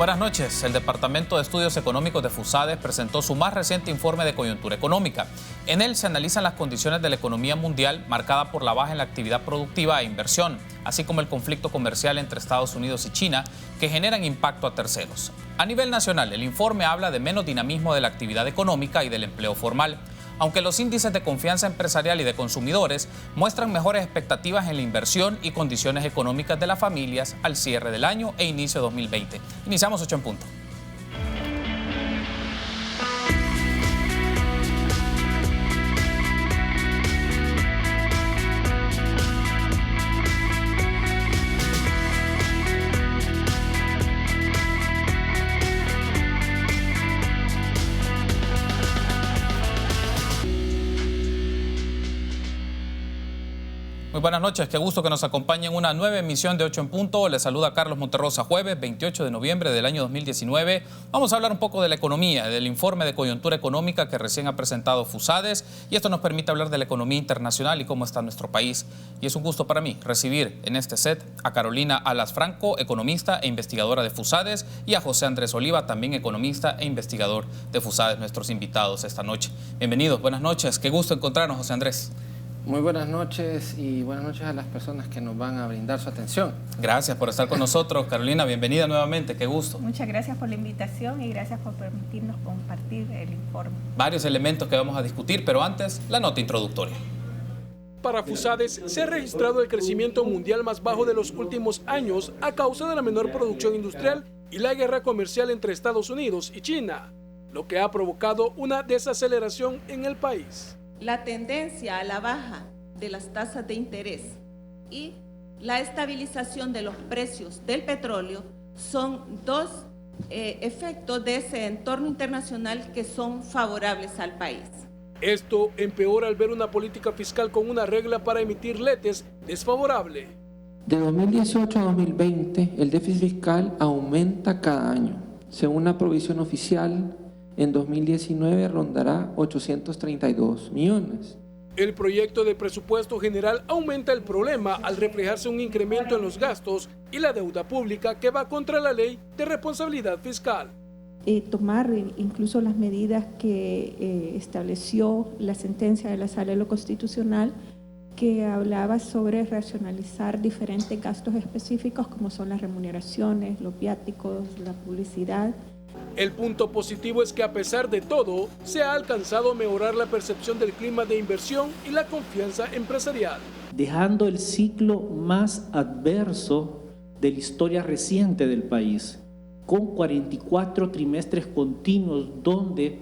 Buenas noches. El Departamento de Estudios Económicos de FUSADES presentó su más reciente informe de coyuntura económica. En él se analizan las condiciones de la economía mundial marcada por la baja en la actividad productiva e inversión, así como el conflicto comercial entre Estados Unidos y China, que generan impacto a terceros. A nivel nacional, el informe habla de menos dinamismo de la actividad económica y del empleo formal, aunque los índices de confianza empresarial y de consumidores muestran mejores expectativas en la inversión y condiciones económicas de las familias al cierre del año e inicio de 2020. Iniciamos 8 en punto. Muy buenas noches, qué gusto que nos acompañe en una nueva emisión de 8 en punto. Les saluda Carlos Monterrosa, jueves 28 de noviembre del año 2019. Vamos a hablar un poco de la economía, del informe de coyuntura económica que recién ha presentado FUSADES, y esto nos permite hablar de la economía internacional y cómo está nuestro país. Y es un gusto para mí recibir en este set a Carolina Alas Franco, economista e investigadora de FUSADES, y a José Andrés Oliva, también economista e investigador de FUSADES, nuestros invitados esta noche. Bienvenidos, buenas noches, qué gusto encontrarnos, José Andrés. Muy buenas noches y buenas noches a las personas que nos van a brindar su atención. Gracias por estar con nosotros. Carolina, bienvenida nuevamente, qué gusto. Muchas gracias por la invitación y gracias por permitirnos compartir el informe. Varios elementos que vamos a discutir, pero antes, la nota introductoria. Para FUSADES se ha registrado el crecimiento mundial más bajo de los últimos años a causa de la menor producción industrial y la guerra comercial entre Estados Unidos y China, lo que ha provocado una desaceleración en el país. La tendencia a la baja de las tasas de interés y la estabilización de los precios del petróleo son dos efectos de ese entorno internacional que son favorables al país. Esto empeora al ver una política fiscal con una regla para emitir letes desfavorable. De 2018 a 2020, el déficit fiscal aumenta cada año. Según la provisión oficial, en 2019 rondará 832 millones. El proyecto de presupuesto general aumenta el problema al reflejarse un incremento en los gastos y la deuda pública que va contra la ley de responsabilidad fiscal. Tomar incluso las medidas que estableció la sentencia de la Sala de lo Constitucional, que hablaba sobre racionalizar diferentes gastos específicos como son las remuneraciones, los viáticos, la publicidad. El punto positivo es que a pesar de todo, se ha alcanzado a mejorar la percepción del clima de inversión y la confianza empresarial. Dejando el ciclo más adverso de la historia reciente del país, con 44 trimestres continuos donde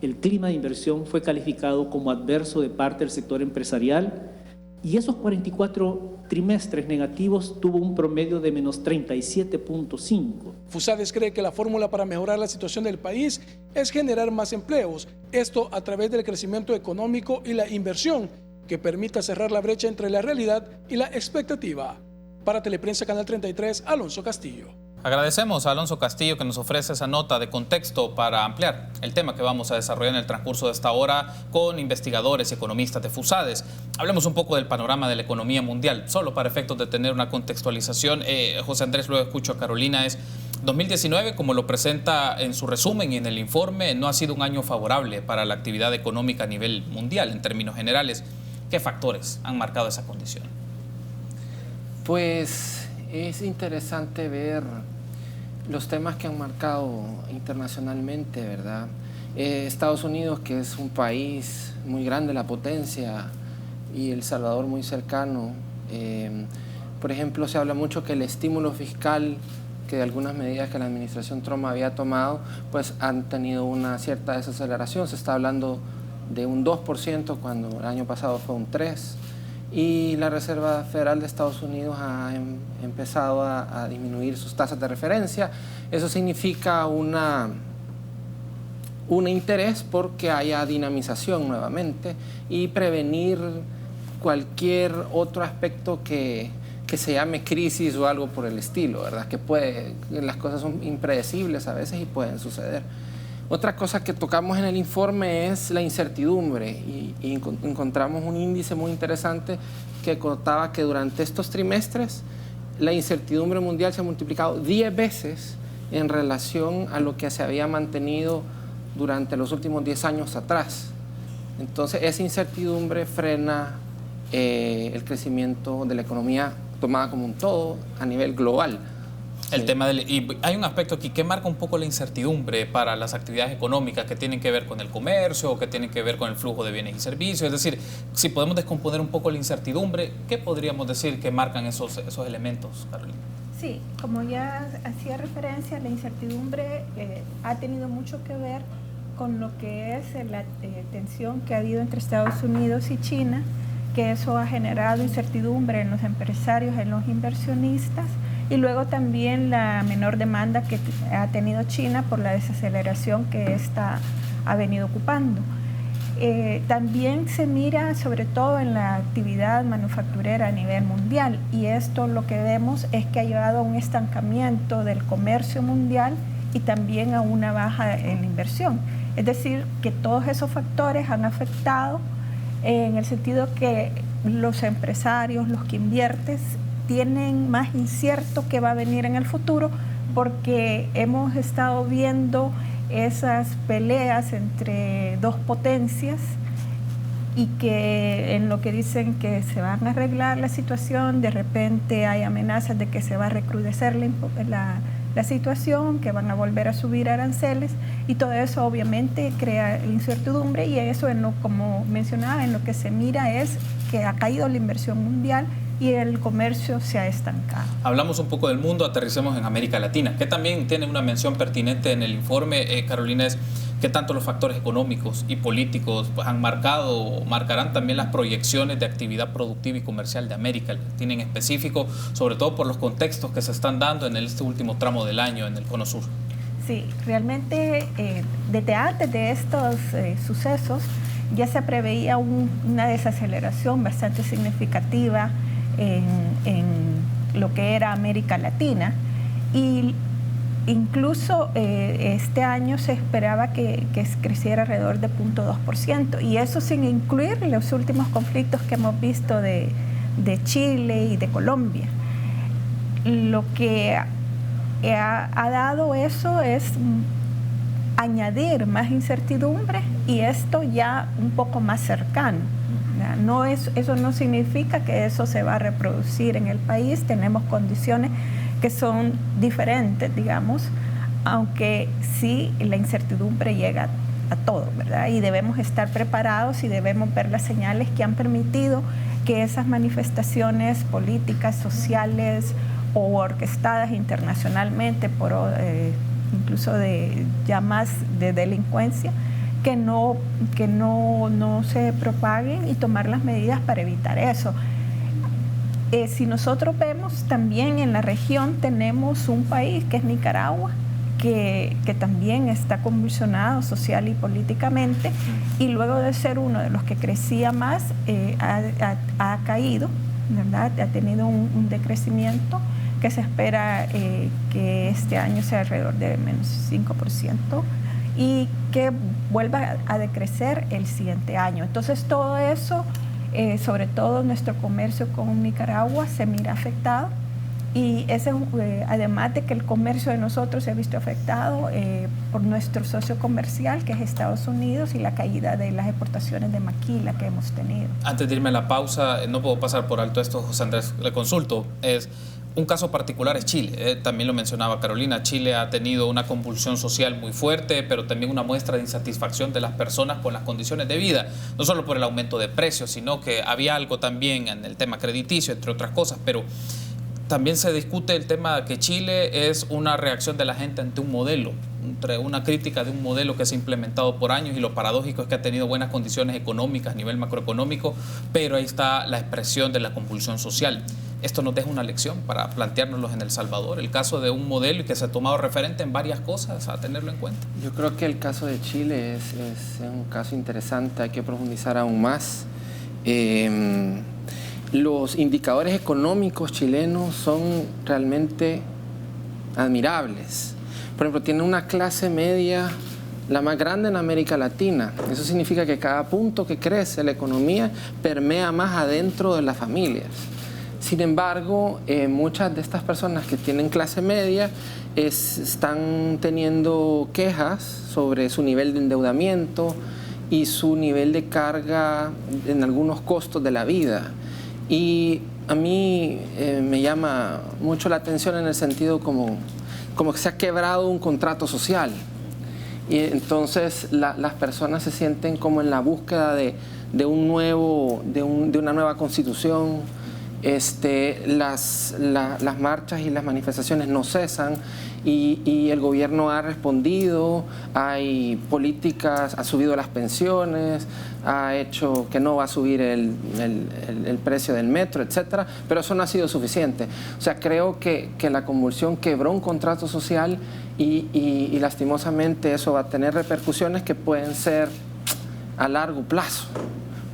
el clima de inversión fue calificado como adverso de parte del sector empresarial, y esos 44 trimestres negativos tuvo un promedio de menos 37.5. FUSADES cree que la fórmula para mejorar la situación del país es generar más empleos, esto a través del crecimiento económico y la inversión, que permita cerrar la brecha entre la realidad y la expectativa. Para Teleprensa Canal 33, Alonso Castillo. Agradecemos a Alonso Castillo que nos ofrece esa nota de contexto para ampliar el tema que vamos a desarrollar en el transcurso de esta hora con investigadores y economistas de FUSADES. Hablemos un poco del panorama de la economía mundial, solo para efectos de tener una contextualización. José Andrés, luego escucho a Carolina, 2019, como lo presenta en su resumen y en el informe, no ha sido un año favorable para la actividad económica a nivel mundial en términos generales. ¿Qué factores han marcado esa condición? Pues es interesante ver los temas que han marcado internacionalmente, ¿verdad? Estados Unidos, que es un país muy grande, la potencia, y El Salvador muy cercano. Por ejemplo, se habla mucho que el estímulo fiscal, que de algunas medidas que la administración Trump había tomado, pues han tenido una cierta desaceleración. Se está hablando de un 2% cuando el año pasado fue un 3%. Y la Reserva Federal de Estados Unidos ha empezado a disminuir sus tasas de referencia. Eso significa un interés porque haya dinamización nuevamente y prevenir cualquier otro aspecto que se llame crisis o algo por el estilo, ¿verdad? Las cosas son impredecibles a veces y pueden suceder. Otra cosa que tocamos en el informe es la incertidumbre y encontramos un índice muy interesante que contaba que durante estos trimestres la incertidumbre mundial se ha multiplicado 10 veces en relación a lo que se había mantenido durante los últimos 10 años atrás. Entonces, esa incertidumbre frena el crecimiento de la economía tomada como un todo a nivel global. El tema y hay un aspecto aquí que marca un poco la incertidumbre para las actividades económicas que tienen que ver con el comercio o que tienen que ver con el flujo de bienes y servicios. Es decir, si podemos descomponer un poco la incertidumbre, ¿qué podríamos decir que marcan esos elementos, Carolina? Sí, como ya hacía referencia, la incertidumbre ha tenido mucho que ver con lo que es la tensión que ha habido entre Estados Unidos y China, que eso ha generado incertidumbre en los empresarios, en los inversionistas, y luego también la menor demanda que ha tenido China por la desaceleración que ésta ha venido ocupando. También se mira sobre todo en la actividad manufacturera a nivel mundial, y esto lo que vemos es que ha llevado a un estancamiento del comercio mundial y también a una baja en la inversión. Es decir, que todos esos factores han afectado en el sentido que los empresarios, los que invierten, tienen más incierto qué va a venir en el futuro, porque hemos estado viendo esas peleas entre dos potencias y que en lo que dicen que se van a arreglar la situación, de repente hay amenazas de que se va a recrudecer la situación, que van a volver a subir aranceles, y todo eso obviamente crea incertidumbre, y eso, como mencionaba, en lo que se mira es que ha caído la inversión mundial y el comercio se ha estancado. Hablamos un poco del mundo, aterricemos en América Latina, que también tiene una mención pertinente en el informe, Carolina, es qué tanto los factores económicos y políticos pues, han marcado o marcarán también las proyecciones de actividad productiva y comercial de América Latina en específico, sobre todo por los contextos que se están dando en este último tramo del año en el Cono Sur. Sí, realmente desde antes de estos sucesos ya se preveía una desaceleración bastante significativa en lo que era América Latina, y incluso este año se esperaba que creciera alrededor de 0.2%, y eso sin incluir los últimos conflictos que hemos visto de Chile y de Colombia. Lo que ha dado eso es añadir más incertidumbre, y esto ya un poco más cercano. Eso no significa que eso se va a reproducir en el país. Tenemos condiciones que son diferentes, digamos, aunque sí la incertidumbre llega a todo, ¿verdad? Y debemos estar preparados y debemos ver las señales que han permitido que esas manifestaciones políticas, sociales o orquestadas internacionalmente por incluso ya más de delincuencia, que no se propaguen, y tomar las medidas para evitar eso. Si nosotros vemos también en la región, tenemos un país que es Nicaragua, que también está convulsionado social y políticamente, y luego de ser uno de los que crecía más, ha caído, ¿verdad? Ha tenido un decrecimiento que se espera que este año sea alrededor de menos 5%, y que vuelva a decrecer el siguiente año. Entonces todo eso, sobre todo nuestro comercio con Nicaragua, se mira afectado, y ese, además de que el comercio de nosotros se ha visto afectado por nuestro socio comercial, que es Estados Unidos, y la caída de las exportaciones de maquila que hemos tenido. Antes de irme a la pausa, no puedo pasar por alto esto, José Andrés, le consulto. Un caso particular es Chile, también lo mencionaba Carolina. Chile ha tenido una convulsión social muy fuerte, pero también una muestra de insatisfacción de las personas con las condiciones de vida, no solo por el aumento de precios, sino que había algo también en el tema crediticio, entre otras cosas, pero también se discute el tema de que Chile es una reacción de la gente ante un modelo, una crítica de un modelo que se ha implementado por años, y lo paradójico es que ha tenido buenas condiciones económicas a nivel macroeconómico, pero ahí está la expresión de la convulsión social. Esto nos deja una lección para planteárnoslos en El Salvador, el caso de un modelo que se ha tomado referente en varias cosas, a tenerlo en cuenta. Yo creo que el caso de Chile es un caso interesante, hay que profundizar aún más. Los indicadores económicos chilenos son realmente admirables. Por ejemplo, tiene una clase media la más grande en América Latina. Eso significa que cada punto que crece la economía permea más adentro de las familias. Sin embargo, muchas de estas personas que tienen clase media están teniendo quejas sobre su nivel de endeudamiento y su nivel de carga en algunos costos de la vida. Y a mí me llama mucho la atención en el sentido como que se ha quebrado un contrato social. Y entonces las personas se sienten como en la búsqueda de una nueva constitución. Las marchas y las manifestaciones no cesan y el gobierno ha respondido, hay políticas, ha subido las pensiones, ha hecho que no va a subir el precio del metro, etcétera, pero eso no ha sido suficiente. O sea, creo que la convulsión quebró un contrato social y lastimosamente eso va a tener repercusiones que pueden ser a largo plazo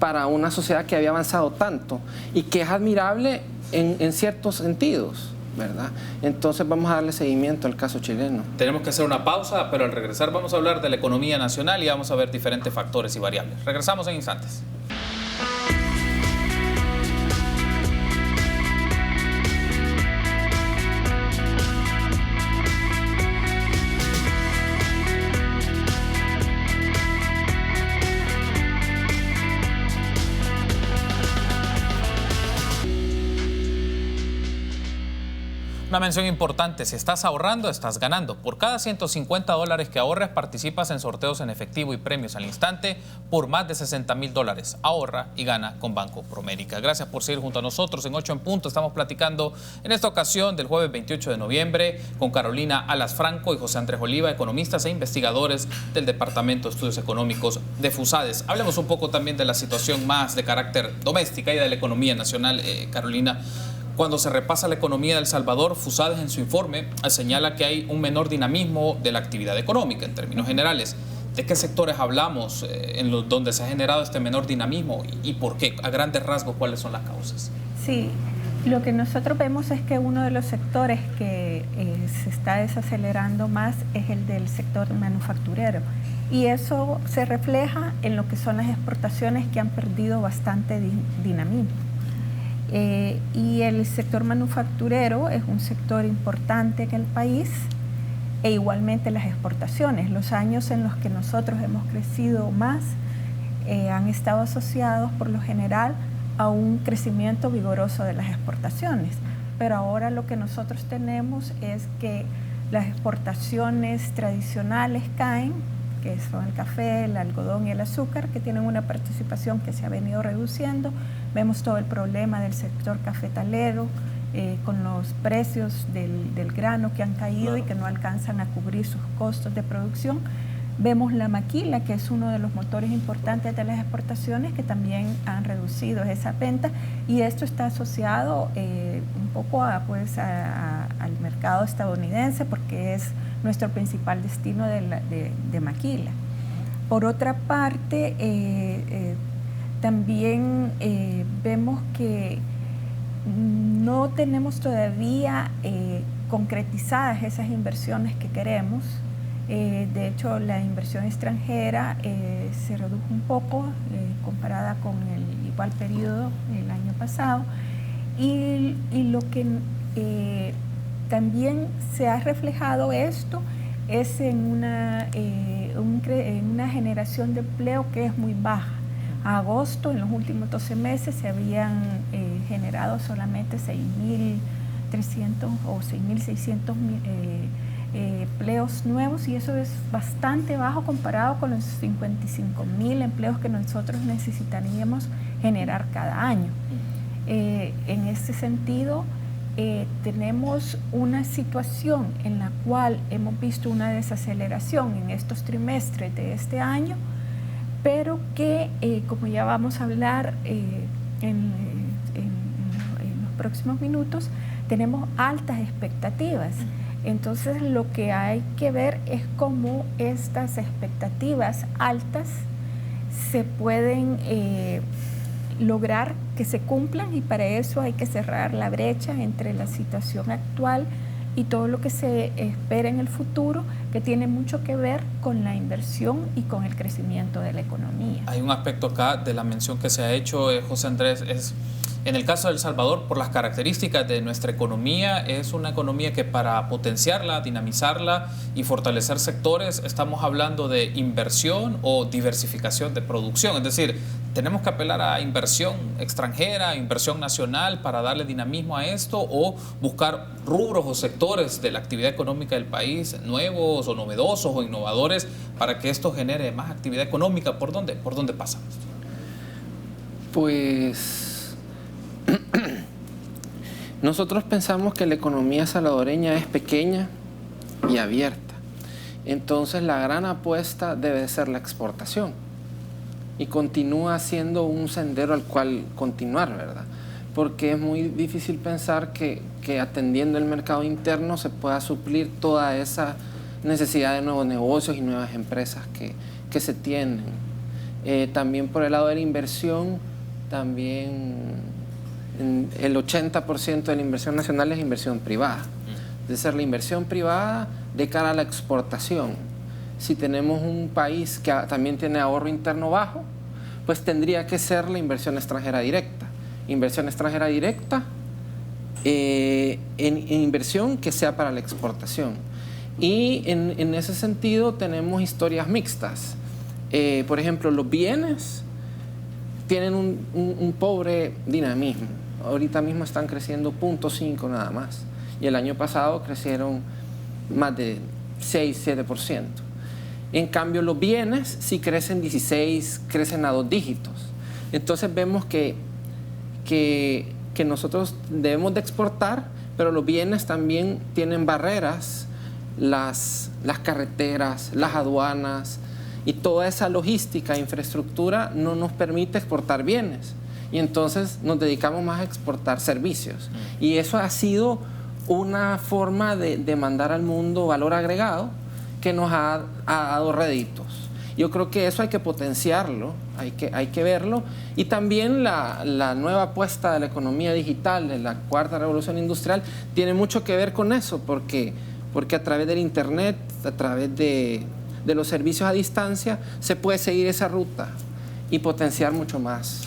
para una sociedad que había avanzado tanto y que es admirable en ciertos sentidos, ¿verdad? Entonces vamos a darle seguimiento al caso chileno. Tenemos que hacer una pausa, pero al regresar vamos a hablar de la economía nacional y vamos a ver diferentes factores y variables. Regresamos en instantes. Una mención importante, si estás ahorrando, estás ganando. Por cada $150 que ahorres, participas en sorteos en efectivo y premios al instante por más de $60,000. Ahorra y gana con Banco Promérica. Gracias por seguir junto a nosotros en 8 en Punto. Estamos platicando en esta ocasión del jueves 28 de noviembre con Carolina Alas Franco y José Andrés Oliva, economistas e investigadores del Departamento de Estudios Económicos de FUSADES. Hablemos un poco también de la situación más de carácter doméstica y de la economía nacional, Carolina. Cuando se repasa la economía de El Salvador, FUSADES en su informe señala que hay un menor dinamismo de la actividad económica en términos generales. ¿De qué sectores hablamos donde se ha generado este menor dinamismo y por qué? A grandes rasgos, ¿cuáles son las causas? Sí, lo que nosotros vemos es que uno de los sectores que se está desacelerando más es el del sector manufacturero. Y eso se refleja en lo que son las exportaciones que han perdido bastante dinamismo. Y el sector manufacturero es un sector importante en el país e igualmente las exportaciones. Los años en los que nosotros hemos crecido más han estado asociados por lo general a un crecimiento vigoroso de las exportaciones. Pero ahora lo que nosotros tenemos es que las exportaciones tradicionales caen, que son el café, el algodón y el azúcar, que tienen una participación que se ha venido reduciendo. Vemos todo el problema del sector cafetalero, con los precios del grano que han caído y que no alcanzan a cubrir sus costos de producción. Vemos la maquila, que es uno de los motores importantes de las exportaciones, que también han reducido esa venta, y esto está asociado un poco al mercado estadounidense, porque es nuestro principal destino de maquila. Por otra parte, también vemos que no tenemos todavía concretizadas esas inversiones que queremos. De hecho, la inversión extranjera se redujo un poco comparada con el igual periodo el año pasado, y lo que también se ha reflejado esto es en una generación de empleo que es muy baja. A agosto, en los últimos 12 meses, se habían generado solamente 6.300 o 6.600 empleos nuevos, y eso es bastante bajo comparado con los 55.000 empleos que nosotros necesitaríamos generar cada año. En este sentido, tenemos una situación en la cual hemos visto una desaceleración en estos trimestres de este año, pero que, como ya vamos a hablar en los próximos minutos, tenemos altas expectativas. Entonces, lo que hay que ver es cómo estas expectativas altas se pueden lograr que se cumplan, y para eso hay que cerrar la brecha entre la situación actual y todo lo que se espera en el futuro, que tiene mucho que ver con la inversión y con el crecimiento de la economía. Hay un aspecto acá de la mención que se ha hecho, José Andrés, es En el caso de El Salvador, por las características de nuestra economía, es una economía que para potenciarla, dinamizarla y fortalecer sectores, estamos hablando de inversión o diversificación de producción. Es decir, tenemos que apelar a inversión extranjera, inversión nacional para darle dinamismo a esto, o buscar rubros o sectores de la actividad económica del país nuevos o novedosos o innovadores para que esto genere más actividad económica. ¿Por dónde pasa? Pues nosotros pensamos que la economía salvadoreña es pequeña y abierta. Entonces la gran apuesta debe ser la exportación. Y continúa siendo un sendero al cual continuar, ¿verdad? Porque es muy difícil pensar que atendiendo el mercado interno se pueda suplir toda esa necesidad de nuevos negocios y nuevas empresas que se tienen. También por el lado de la inversión, también el 80% de la inversión nacional es inversión privada. Es decir, la inversión privada de cara a la exportación. Si tenemos un país que también tiene ahorro interno bajo, pues tendría que ser la inversión extranjera directa. Inversión extranjera directa en inversión que sea para la exportación. Y en ese sentido tenemos historias mixtas. Por ejemplo, los bienes tienen un pobre dinamismo. Ahorita mismo están creciendo 0.5 nada más. Y el año pasado crecieron más de 6-7%. En cambio, los bienes sí crecen 16, crecen a 2 dígitos. Entonces vemos que nosotros debemos de exportar, pero los bienes también tienen barreras, las carreteras, las aduanas y toda esa logística, infraestructura no nos permite exportar bienes. Y entonces nos dedicamos más a exportar servicios. Y eso ha sido una forma de mandar al mundo valor agregado que nos ha dado réditos. Yo creo que eso hay que potenciarlo, hay que verlo. Y también la nueva apuesta de la economía digital, de la cuarta revolución industrial, tiene mucho que ver con eso, porque a través del Internet, a través de los servicios a distancia, se puede seguir esa ruta y potenciar mucho más.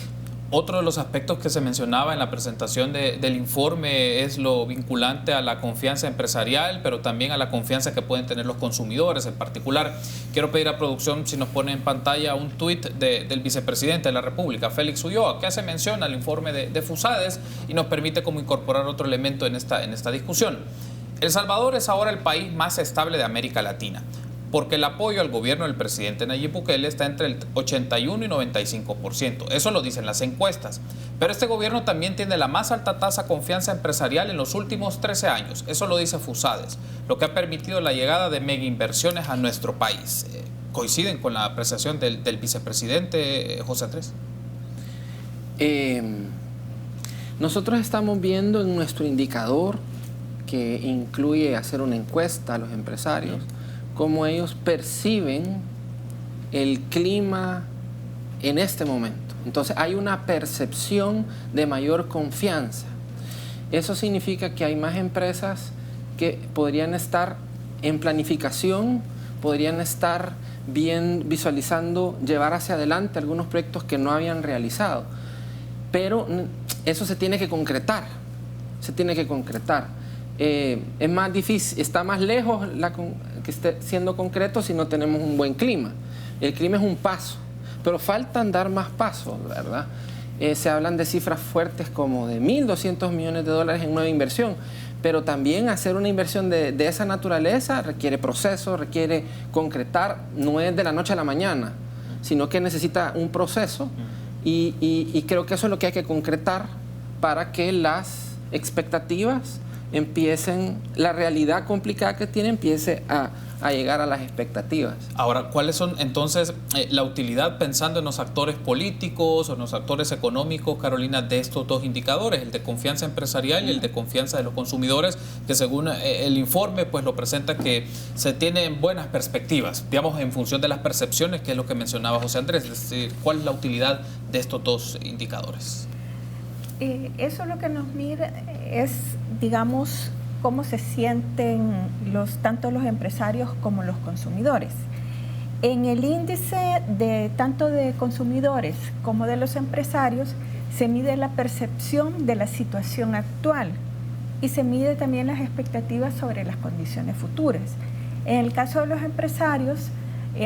Otro de los aspectos que se mencionaba en la presentación del informe es lo vinculante a la confianza empresarial, pero también a la confianza que pueden tener los consumidores. En particular, quiero pedir a producción si nos pone en pantalla un tuit del vicepresidente de la República, Félix Ulloa, que hace mención al informe de FUSADES y nos permite como incorporar otro elemento en esta discusión. El Salvador es ahora el país más estable de América Latina, porque el apoyo al gobierno del presidente Nayib Bukele está entre el 81 y 95%. Eso lo dicen las encuestas. Pero este gobierno también tiene la más alta tasa de confianza empresarial en los últimos 13 años. Eso lo dice FUSADES, lo que ha permitido la llegada de mega inversiones a nuestro país. ¿Coinciden con la apreciación del vicepresidente José Andrés? Nosotros estamos viendo en nuestro indicador, que incluye hacer una encuesta a los empresarios, cómo ellos perciben el clima en este momento. Entonces hay una percepción de mayor confianza. Eso significa que hay más empresas que podrían estar en planificación, podrían estar bien visualizando llevar hacia adelante algunos proyectos que no habían realizado. Pero eso se tiene que concretar, es más difícil, está más lejos que esté siendo concreto si no tenemos un buen clima. El clima es un paso, pero faltan dar más pasos, ¿verdad? Se hablan de cifras fuertes como de $1.200 millones en nueva inversión, pero también hacer una inversión de esa naturaleza requiere proceso, requiere concretar, no es de la noche a la mañana, sino que necesita un proceso y creo que eso es lo que hay que concretar para que las expectativas la realidad complicada que tiene empiece a llegar a las expectativas. Ahora, ¿cuáles son entonces la utilidad, pensando en los actores políticos o en los actores económicos, Carolina, de estos dos indicadores, el de confianza empresarial y el de confianza de los consumidores, que según el informe pues lo presenta que se tienen buenas perspectivas, digamos, en función de las percepciones, que es lo que mencionaba José Andrés? Es decir, ¿cuál es la utilidad de estos dos indicadores? Eso lo que nos mira es, digamos, cómo se sienten tanto los empresarios como los consumidores. En el índice tanto de consumidores como de los empresarios se mide la percepción de la situación actual y se mide también las expectativas sobre las condiciones futuras. En el caso de los empresarios,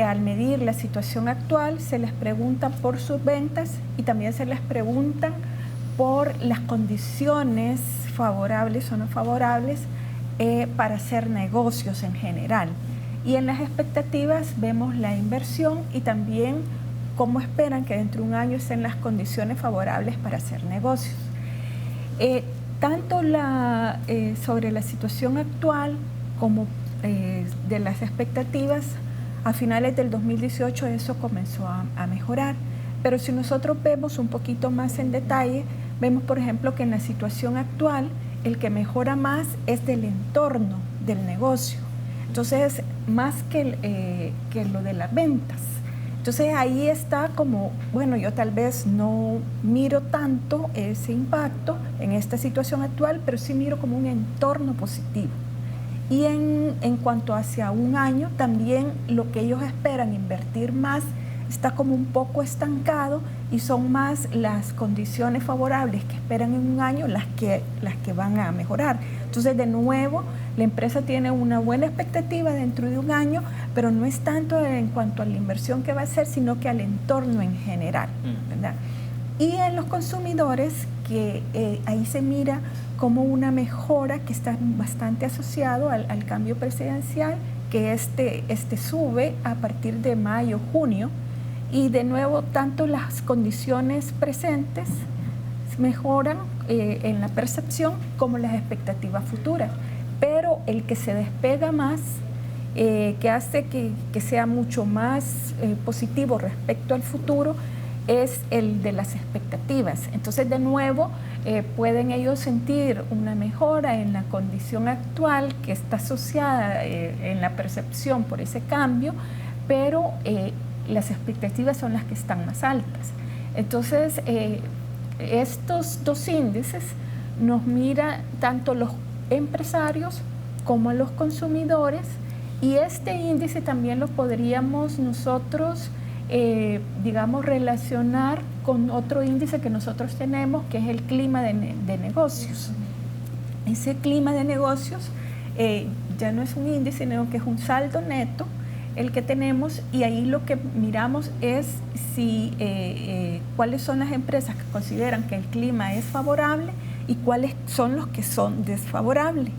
al medir la situación actual, se les pregunta por sus ventas y también se les preguntan por las condiciones favorables o no favorables para hacer negocios en general. Y en las expectativas vemos la inversión y también cómo esperan que dentro de un año estén las condiciones favorables para hacer negocios. Tanto sobre la situación actual como de las expectativas, a finales del 2018 eso comenzó a mejorar. Pero si nosotros vemos un poquito más en detalle, vemos por ejemplo que en la situación actual el que mejora más es del entorno del negocio. Entonces, más que lo de las ventas. Entonces ahí está como, bueno, yo tal vez no miro tanto ese impacto en esta situación actual, pero sí miro como un entorno positivo. Y en cuanto hacia un año, también lo que ellos esperan invertir más está como un poco estancado y son más las condiciones favorables que esperan en un año las que van a mejorar. Entonces, de nuevo, la empresa tiene una buena expectativa dentro de un año, pero no es tanto en cuanto a la inversión que va a hacer, sino que al entorno en general, ¿verdad? Y en los consumidores, que ahí se mira como una mejora que está bastante asociado al cambio presidencial, que este sube a partir de mayo, junio, y de nuevo tanto las condiciones presentes mejoran en la percepción como las expectativas futuras. Pero el que se despega más, que hace que sea mucho más positivo respecto al futuro, es el de las expectativas. Entonces, de nuevo, pueden ellos sentir una mejora en la condición actual que está asociada en la percepción por ese cambio, pero las expectativas son las que están más altas. Entonces, estos dos índices nos mira tanto los empresarios como a los consumidores, y este índice también lo podríamos nosotros digamos, relacionar con otro índice que nosotros tenemos, que es el clima de negocios. Ese clima de negocios ya no es un índice, sino que es un saldo neto el que tenemos, y ahí lo que miramos es si cuáles son las empresas que consideran que el clima es favorable y cuáles son los que son desfavorables.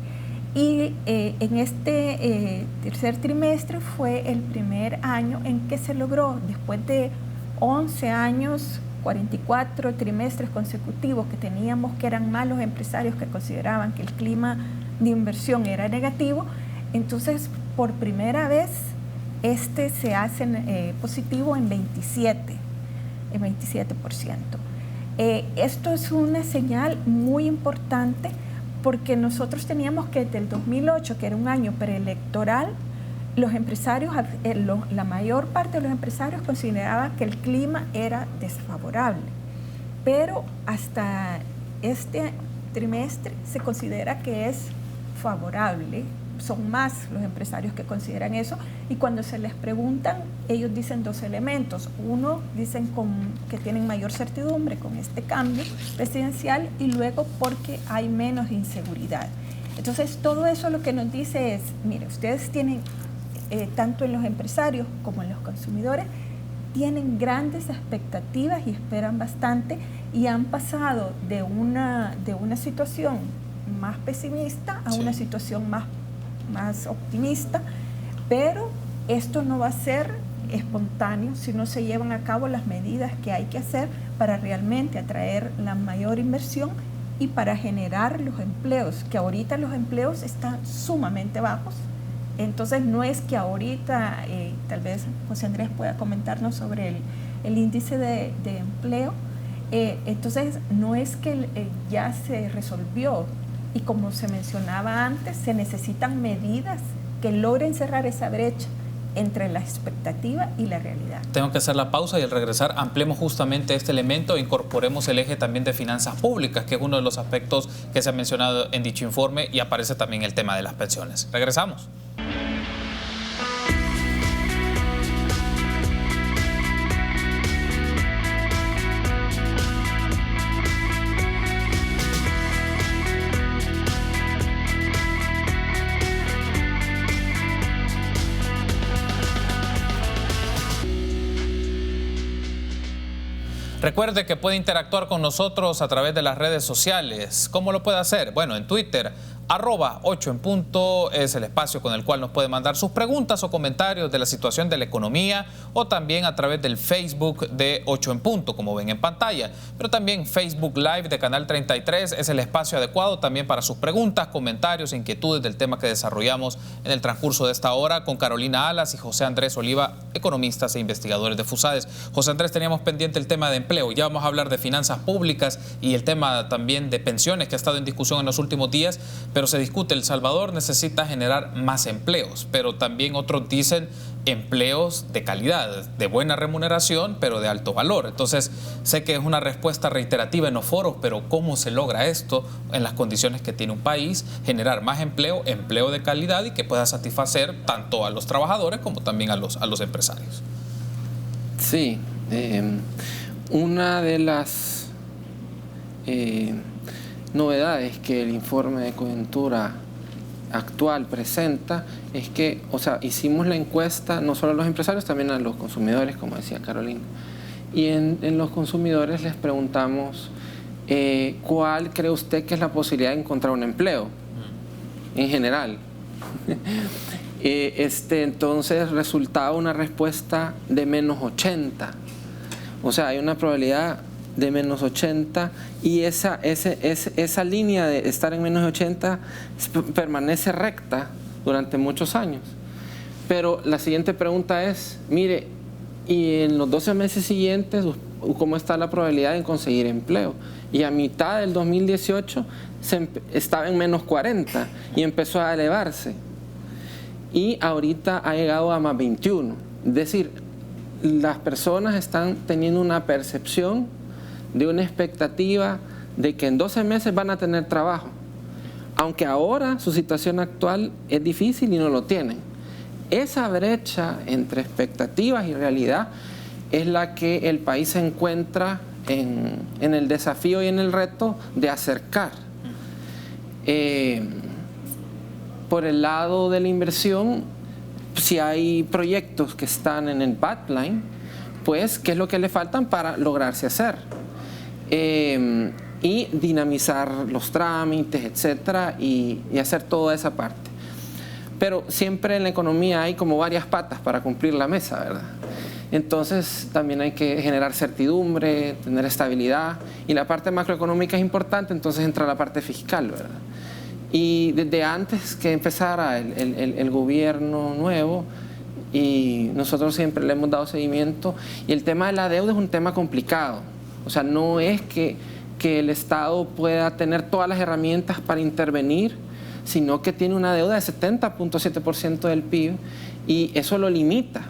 Y en este tercer trimestre fue el primer año en que se logró, después de 11 años, 44 trimestres consecutivos que teníamos, que eran malos empresarios que consideraban que el clima de inversión era negativo. Entonces, por primera vez, se hace positivo en 27%. Esto es una señal muy importante, porque nosotros teníamos que desde el 2008, que era un año preelectoral, los empresarios, la mayor parte de los empresarios consideraba que el clima era desfavorable. Pero hasta este trimestre se considera que es favorable. Son más los empresarios que consideran eso, y cuando se les preguntan, ellos dicen dos elementos. Uno, dicen que tienen mayor certidumbre con este cambio presidencial, y luego porque hay menos inseguridad. Entonces, todo eso lo que nos dice es, mire, ustedes tienen, tanto en los empresarios como en los consumidores, tienen grandes expectativas y esperan bastante, y han pasado de una situación más pesimista a una situación más optimista, pero esto no va a ser espontáneo si no se llevan a cabo las medidas que hay que hacer para realmente atraer la mayor inversión y para generar los empleos, que ahorita los empleos están sumamente bajos. Entonces, no es que ahorita, tal vez José Andrés pueda comentarnos sobre el índice de empleo, entonces no es que ya se resolvió. Y como se mencionaba antes, se necesitan medidas que logren cerrar esa brecha entre la expectativa y la realidad. Tengo que hacer la pausa, y al regresar ampliemos justamente este elemento, incorporemos el eje también de finanzas públicas, que es uno de los aspectos que se ha mencionado en dicho informe, y aparece también el tema de las pensiones. Regresamos. Recuerde que puede interactuar con nosotros a través de las redes sociales. ¿Cómo lo puede hacer? Bueno, en Twitter, @8enpunto es el espacio con el cual nos puede mandar sus preguntas o comentarios de la situación de la economía, o también a través del Facebook de 8 en Punto, como ven en pantalla. Pero también Facebook Live de Canal 33 es el espacio adecuado también para sus preguntas, comentarios, inquietudes del tema que desarrollamos en el transcurso de esta hora con Carolina Alas y José Andrés Oliva, economistas e investigadores de FUSADES. José Andrés, teníamos pendiente el tema de empleo. Ya vamos a hablar de finanzas públicas y el tema también de pensiones que ha estado en discusión en los últimos días. Pero se discute, El Salvador necesita generar más empleos, pero también otros dicen empleos de calidad, de buena remuneración, pero de alto valor. Entonces, sé que es una respuesta reiterativa en los foros, pero ¿cómo se logra esto en las condiciones que tiene un país? Generar más empleo, empleo de calidad y que pueda satisfacer tanto a los trabajadores como también a los empresarios. Sí, una de las novedades que el informe de coyuntura actual presenta es que, hicimos la encuesta no solo a los empresarios, también a los consumidores, como decía Carolina. Y en los consumidores les preguntamos, ¿cuál cree usted que es la posibilidad de encontrar un empleo? En general. Entonces resultaba una respuesta de menos 80. O sea, hay una probabilidad de menos 80 y esa línea de estar en menos 80 permanece recta durante muchos años. Pero la siguiente pregunta es, mire, ¿y en los 12 meses siguientes cómo está la probabilidad de conseguir empleo? Y a mitad del 2018 estaba en menos 40 y empezó a elevarse. Y ahorita ha llegado a más 21. Es decir, las personas están teniendo una percepción de una expectativa de que en 12 meses van a tener trabajo, aunque ahora su situación actual es difícil y no lo tienen. Esa brecha entre expectativas y realidad es la que el país se encuentra en el desafío y en el reto de acercar. Por el lado de la inversión, si hay proyectos que están en el pipeline, pues ¿qué es lo que le faltan para lograrse hacer? Y dinamizar los trámites, etcétera, y hacer toda esa parte. Pero siempre en la economía hay como varias patas para cumplir la mesa, ¿verdad? Entonces también hay que generar certidumbre, tener estabilidad, y la parte macroeconómica es importante, entonces entra la parte fiscal, ¿verdad? Y desde antes que empezara el gobierno nuevo, y nosotros siempre le hemos dado seguimiento, y el tema de la deuda es un tema complicado. O sea, no es que el Estado pueda tener todas las herramientas para intervenir, sino que tiene una deuda de 70.7% del PIB y eso lo limita.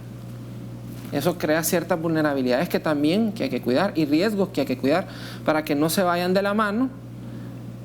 Eso crea ciertas vulnerabilidades que hay que cuidar y riesgos que hay que cuidar para que no se vayan de la mano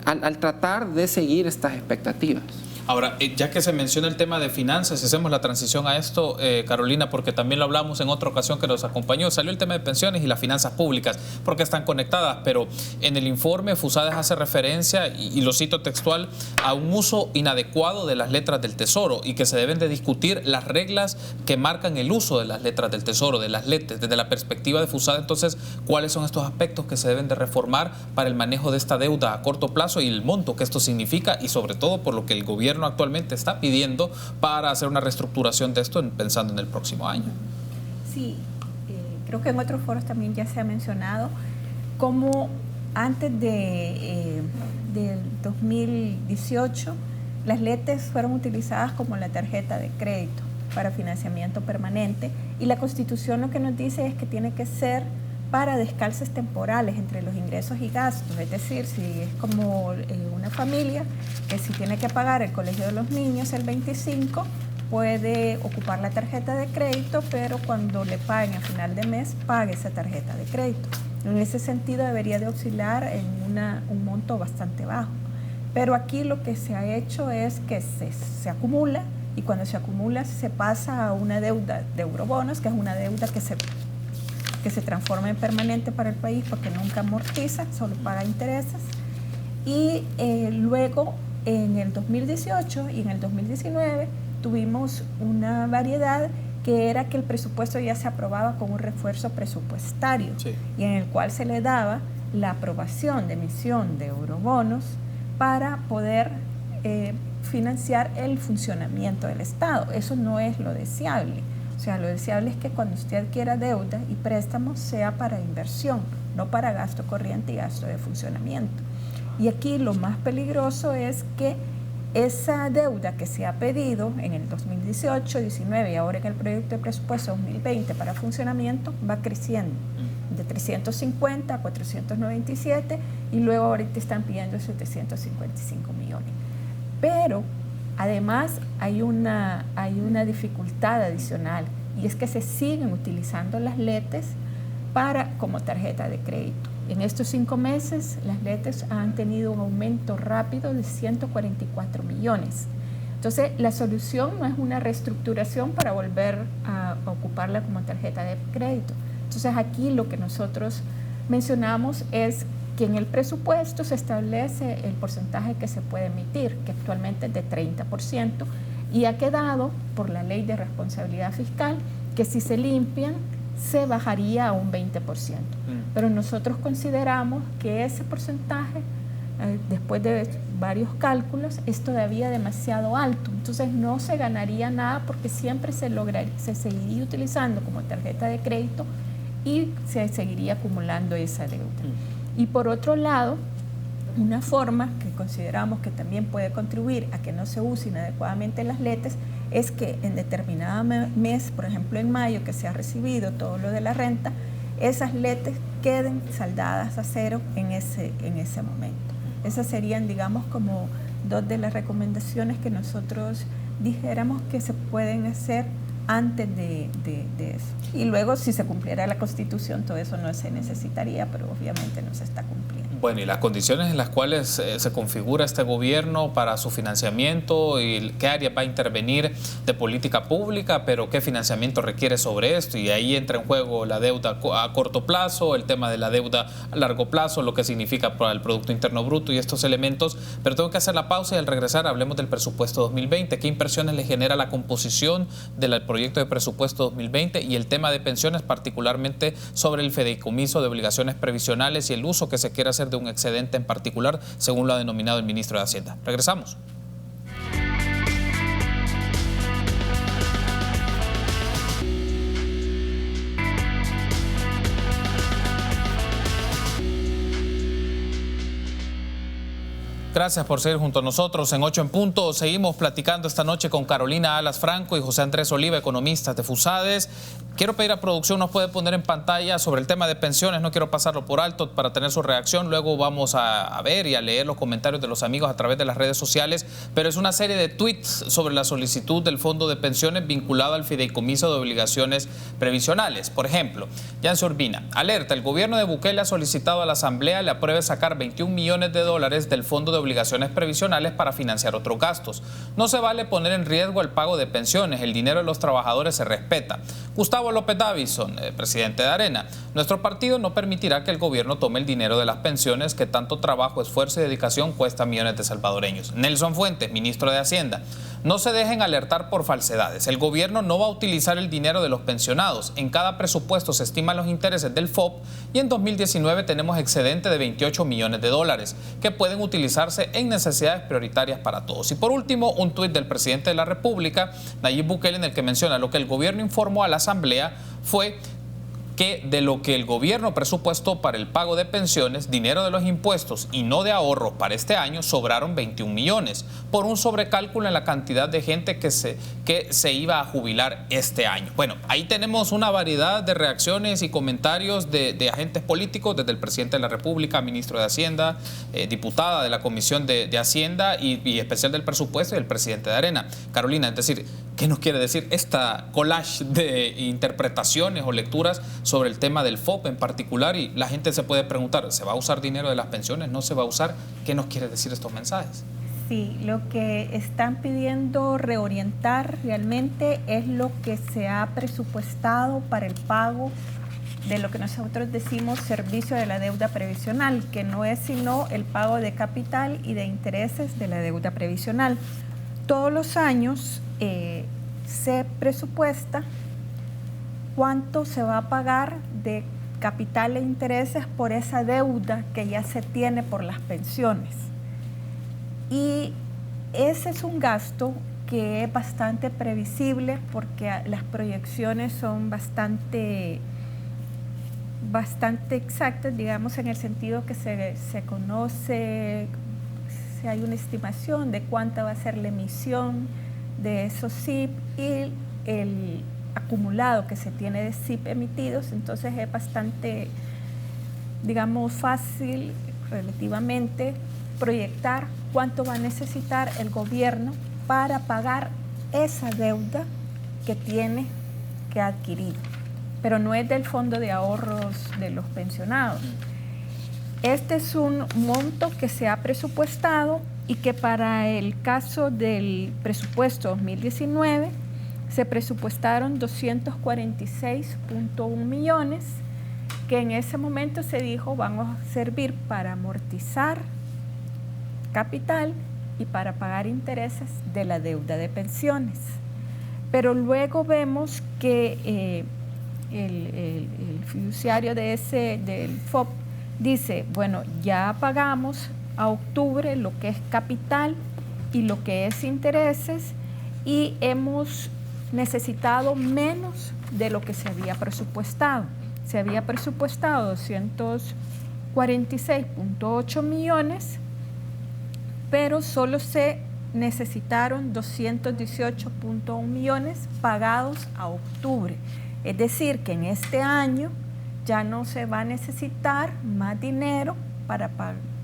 al tratar de seguir estas expectativas. Ahora, ya que se menciona el tema de finanzas, hacemos la transición a esto, Carolina, porque también lo hablamos en otra ocasión que nos acompañó. Salió el tema de pensiones y las finanzas públicas, porque están conectadas, pero en el informe FUSADES hace referencia, y lo cito textual, a un uso inadecuado de las letras del Tesoro y que se deben de discutir las reglas que marcan el uso de las letras del Tesoro, de las LETES, desde la perspectiva de FUSADES. Entonces, ¿cuáles son estos aspectos que se deben de reformar para el manejo de esta deuda a corto plazo y el monto que esto significa, y sobre todo por lo que el gobierno actualmente está pidiendo para hacer una reestructuración de esto pensando en el próximo año? Sí, creo que en otros foros también ya se ha mencionado cómo antes del 2018 las LETES fueron utilizadas como la tarjeta de crédito para financiamiento permanente, y la Constitución lo que nos dice es que tiene que ser para descalces temporales entre los ingresos y gastos. Es decir, si es como una familia que si tiene que pagar el colegio de los niños el 25, puede ocupar la tarjeta de crédito, pero cuando le paguen a final de mes, pague esa tarjeta de crédito. En ese sentido debería de oscilar en un monto bastante bajo. Pero aquí lo que se ha hecho es que se acumula, y cuando se acumula se pasa a una deuda de eurobonos, que es una deuda que se transforma en permanente para el país porque nunca amortiza, solo paga intereses. Y luego en el 2018 y en el 2019 tuvimos una variedad que era que el presupuesto ya se aprobaba con un refuerzo presupuestario, sí, y en el cual se le daba la aprobación de emisión de eurobonos para poder financiar el funcionamiento del Estado. Eso no es lo deseable. O sea, lo deseable es que cuando usted adquiera deuda y préstamos sea para inversión, no para gasto corriente y gasto de funcionamiento. Y aquí lo más peligroso es que esa deuda que se ha pedido en el 2018, 19 y ahora en el proyecto de presupuesto 2020 para funcionamiento va creciendo de 350 a 497 y luego ahorita están pidiendo 755 millones. Pero además hay una dificultad adicional y es que se siguen utilizando las LETES como tarjeta de crédito. En estos 5 meses las LETES han tenido un aumento rápido de 144 millones. Entonces la solución no es una reestructuración para volver a ocuparla como tarjeta de crédito. Entonces aquí lo que nosotros mencionamos es que en el presupuesto se establece el porcentaje que se puede emitir, que actualmente es de 30%, y ha quedado por la ley de responsabilidad fiscal que si se limpian se bajaría a un 20%. Pero nosotros consideramos que ese porcentaje, después de varios cálculos, es todavía demasiado alto. Entonces no se ganaría nada porque siempre se seguiría utilizando como tarjeta de crédito y se seguiría acumulando esa deuda. Y por otro lado, una forma que consideramos que también puede contribuir a que no se usen adecuadamente las LETES es que en determinado mes, por ejemplo en mayo, que se ha recibido todo lo de la renta, esas LETES queden saldadas a cero en ese momento. Esas serían, digamos, como 2 de las recomendaciones que nosotros dijéramos que se pueden hacer antes de eso. Y luego, si se cumpliera la Constitución, todo eso no se necesitaría, pero obviamente no se está cumpliendo. Bueno, y las condiciones en las cuales se configura este gobierno para su financiamiento y qué área va a intervenir de política pública, pero qué financiamiento requiere sobre esto. Y ahí entra en juego la deuda a corto plazo, el tema de la deuda a largo plazo, lo que significa para el Producto Interno Bruto y estos elementos. Pero tengo que hacer la pausa y al regresar hablemos del presupuesto 2020. ¿Qué impresiones le genera la composición del proyecto de presupuesto 2020 y el tema de pensiones, particularmente sobre el fideicomiso de obligaciones previsionales y el uso que se quiere hacer de un excedente en particular, según lo ha denominado el ministro de Hacienda? Regresamos. Gracias por seguir junto a nosotros en 8 en Punto. Seguimos platicando esta noche con Carolina Alas Franco y José Andrés Oliva, economistas de FUSADES. Quiero pedir a producción, nos puede poner en pantalla sobre el tema de pensiones, no quiero pasarlo por alto para tener su reacción. Luego vamos a ver y a leer los comentarios de los amigos a través de las redes sociales, pero es una serie de tweets sobre la solicitud del Fondo de Pensiones vinculado al fideicomiso de obligaciones previsionales. Por ejemplo, Yancy Urbina, alerta, el gobierno de Bukele ha solicitado a la Asamblea le apruebe sacar $21 millones del Fondo de Obligaciones Previsionales para financiar otros gastos. No se vale poner en riesgo el pago de pensiones, el dinero de los trabajadores se respeta. Gustavo López Davison, presidente de Arena, nuestro partido no permitirá que el gobierno tome el dinero de las pensiones que tanto trabajo, esfuerzo y dedicación cuesta a millones de salvadoreños. Nelson Fuentes, ministro de Hacienda, no se dejen alertar por falsedades. El gobierno no va a utilizar el dinero de los pensionados. En cada presupuesto se estiman los intereses del FOP y en 2019 tenemos excedente de $28 millones que pueden utilizarse en necesidades prioritarias para todos. Y por último, un tuit del presidente de la República, Nayib Bukele, en el que menciona lo que el gobierno informó a la Asamblea fue que de lo que el gobierno presupuestó para el pago de pensiones, dinero de los impuestos y no de ahorros para este año, sobraron 21 millones por un sobrecálculo en la cantidad de gente que se iba a jubilar este año. Bueno, ahí tenemos una variedad de reacciones y comentarios de agentes políticos, desde el presidente de la República, ministro de Hacienda, diputada de la Comisión de Hacienda y especial del presupuesto y el presidente de Arena. Carolina, es decir, ¿qué nos quiere decir esta collage de interpretaciones o lecturas sobre el tema del FOP en particular? Y la gente se puede preguntar, ¿se va a usar dinero de las pensiones? ¿No se va a usar? ¿Qué nos quiere decir estos mensajes? Sí, lo que están pidiendo reorientar realmente es lo que se ha presupuestado para el pago de lo que nosotros decimos servicio de la deuda previsional, que no es sino el pago de capital y de intereses de la deuda previsional. Todos los años se presupuesta cuánto se va a pagar de capital e intereses por esa deuda que ya se tiene por las pensiones. Y ese es un gasto que es bastante previsible porque las proyecciones son bastante exactas, digamos, en el sentido que se conoce, si hay una estimación de cuánta va a ser la emisión de esos SIP y el acumulado que se tiene de SIP emitidos. Entonces es bastante, digamos, fácil relativamente proyectar cuánto va a necesitar el gobierno para pagar esa deuda que tiene que adquirir, pero no es del fondo de ahorros de los pensionados. Este es un monto que se ha presupuestado y que para el caso del presupuesto 2019 se presupuestaron 246.1 millones, que en ese momento se dijo van a servir para amortizar capital y para pagar intereses de la deuda de pensiones. Pero luego vemos que el fiduciario del FOP dice, bueno, ya pagamos a octubre lo que es capital y lo que es intereses y hemos necesitado menos de lo que se había presupuestado. Se había presupuestado 246.8 millones, pero solo se necesitaron 218.1 millones pagados a octubre. Es decir, que en este año ya no se va a necesitar más dinero para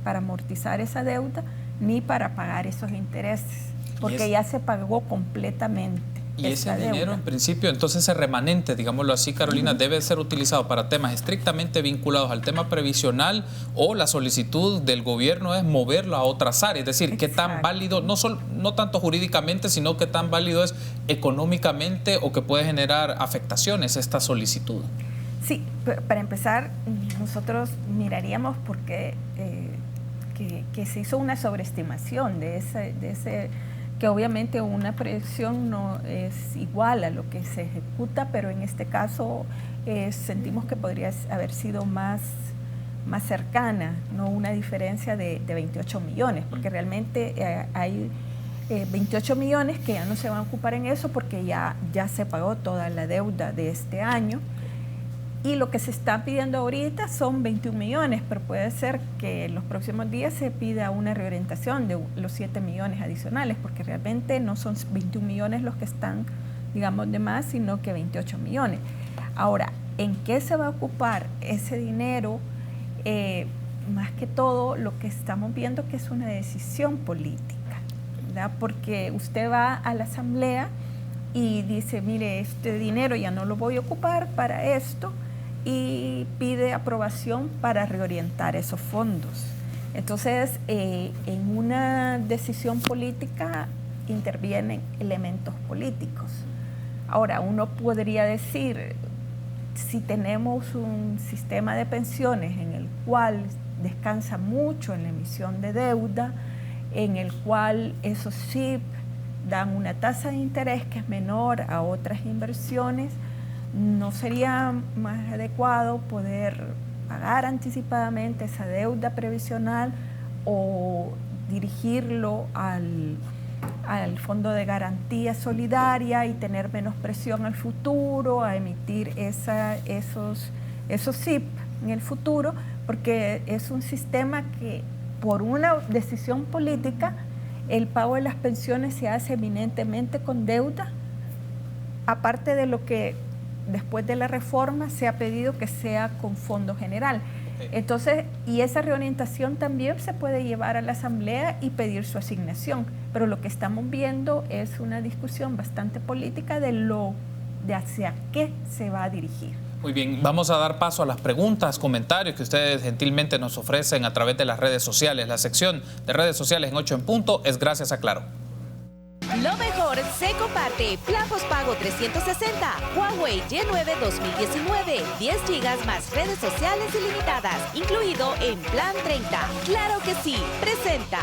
amortizar esa deuda ni para pagar esos intereses, porque ya se pagó completamente. Y ese dinero, en principio, entonces ese remanente, digámoslo así, Carolina, debe ser utilizado para temas estrictamente vinculados al tema previsional, o la solicitud del gobierno es moverlo a otras áreas. Es decir, qué tan válido, no tanto jurídicamente, sino qué tan válido es económicamente o que puede generar afectaciones esta solicitud. Sí, para empezar, nosotros miraríamos porque que se hizo una sobreestimación de ese que obviamente una proyección no es igual a lo que se ejecuta, pero en este caso sentimos que podría haber sido más cercana, no una diferencia de 28 millones, porque realmente hay 28 millones que ya no se van a ocupar en eso porque ya se pagó toda la deuda de este año. Y lo que se está pidiendo ahorita son 21 millones, pero puede ser que en los próximos días se pida una reorientación de los 7 millones adicionales, porque realmente no son 21 millones los que están, digamos, de más, sino que 28 millones. Ahora, ¿en qué se va a ocupar ese dinero? Más que todo, lo que estamos viendo que es una decisión política, ¿verdad? Porque usted va a la asamblea y dice, mire, este dinero ya no lo voy a ocupar para esto, y pide aprobación para reorientar esos fondos. Entonces, en una decisión política intervienen elementos políticos. Ahora, uno podría decir, si tenemos un sistema de pensiones en el cual descansa mucho en la emisión de deuda, en el cual esos SIP dan una tasa de interés que es menor a otras inversiones, ¿no sería más adecuado poder pagar anticipadamente esa deuda previsional o dirigirlo al Fondo de Garantía Solidaria y tener menos presión al futuro, a emitir esos SIP en el futuro? Porque es un sistema que, por una decisión política, el pago de las pensiones se hace eminentemente con deuda, aparte de lo que después de la reforma se ha pedido que sea con fondo general. Entonces, y esa reorientación también se puede llevar a la asamblea y pedir su asignación, pero lo que estamos viendo es una discusión bastante política de hacia qué se va a dirigir. Muy bien, vamos a dar paso a las preguntas, comentarios que ustedes gentilmente nos ofrecen a través de las redes sociales. La sección de redes sociales en 8 en punto es gracias a Claro. Lo mejor se comparte. Plan postpago 360. Huawei Y9 2019. 10 GB más redes sociales ilimitadas. Incluido en Plan 30. Claro que sí. Presenta.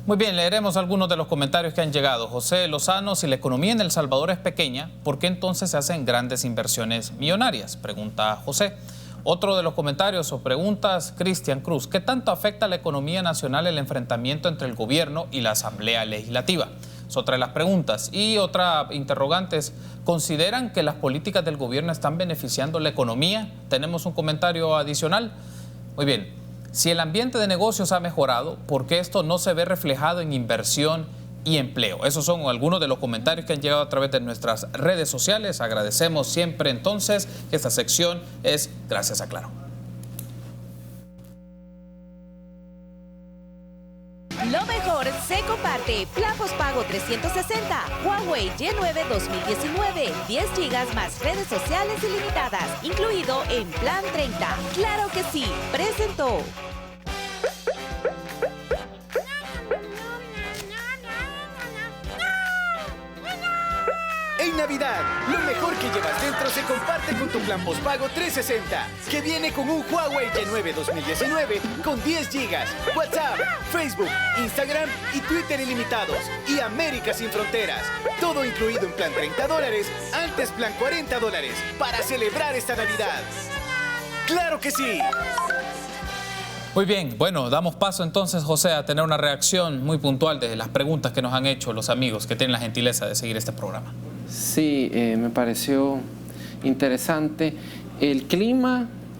Muy bien, leeremos algunos de los comentarios que han llegado. José Lozano, si la economía en El Salvador es pequeña, ¿por qué entonces se hacen grandes inversiones millonarias? Pregunta José. Otro de los comentarios o preguntas, Cristian Cruz, ¿qué tanto afecta a la economía nacional el enfrentamiento entre el gobierno y la Asamblea Legislativa? Es otra de las preguntas. Y otra interrogante es, ¿consideran que las políticas del gobierno están beneficiando la economía? Tenemos un comentario adicional. Muy bien. Si el ambiente de negocios ha mejorado, ¿por qué esto no se ve reflejado en inversión y empleo? Esos son algunos de los comentarios que han llegado a través de nuestras redes sociales. Agradecemos siempre entonces que esta sección es gracias a Claro. Lo mejor se comparte. Plan postpago 360. Huawei Y9 2019. 10 GB más redes sociales ilimitadas. Incluido en Plan 30. Claro que sí. Presentó. En Navidad, lo mejor que llevas dentro se comparte con tu plan postpago 360, que viene con un Huawei Y9 2019 con 10 GB, WhatsApp, Facebook, Instagram y Twitter ilimitados y América sin fronteras. Todo incluido en plan $30, antes plan $40, para celebrar esta Navidad. ¡Claro que sí! Muy bien, bueno, damos paso entonces, José, a tener una reacción muy puntual de las preguntas que nos han hecho los amigos que tienen la gentileza de seguir este programa. Sí, me pareció interesante.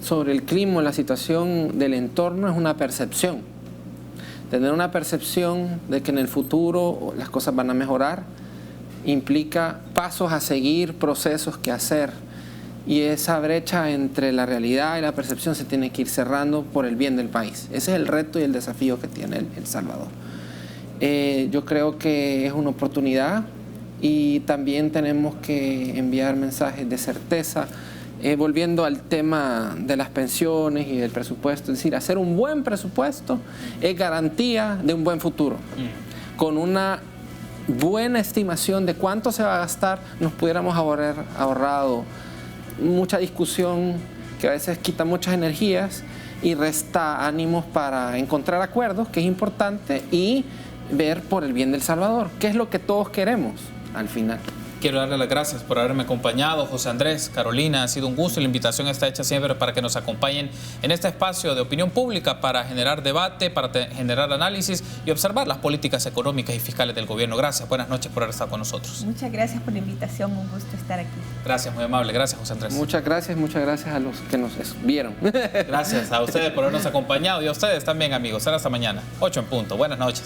Sobre el clima, la situación del entorno es una percepción. Tener una percepción de que en el futuro las cosas van a mejorar implica pasos a seguir, procesos que hacer. Y esa brecha entre la realidad y la percepción se tiene que ir cerrando por el bien del país. Ese es el reto y el desafío que tiene El Salvador. Yo creo que es una oportunidad y también tenemos que enviar mensajes de certeza. Volviendo al tema de las pensiones y del presupuesto, es decir, hacer un buen presupuesto es garantía de un buen futuro. Con una buena estimación de cuánto se va a gastar, nos pudiéramos haber ahorrado mucha discusión que a veces quita muchas energías y resta ánimos para encontrar acuerdos, que es importante, y ver por el bien del Salvador, que es lo que todos queremos al final. Quiero darle las gracias por haberme acompañado, José Andrés, Carolina, ha sido un gusto y la invitación está hecha siempre para que nos acompañen en este espacio de opinión pública para generar debate, para generar análisis y observar las políticas económicas y fiscales del gobierno. Gracias, buenas noches por haber estado con nosotros. Muchas gracias por la invitación, un gusto estar aquí. Gracias, muy amable, gracias José Andrés. Muchas gracias a los que nos vieron. Gracias a ustedes por habernos acompañado y a ustedes también, amigos. Será hasta mañana, 8 en punto. Buenas noches.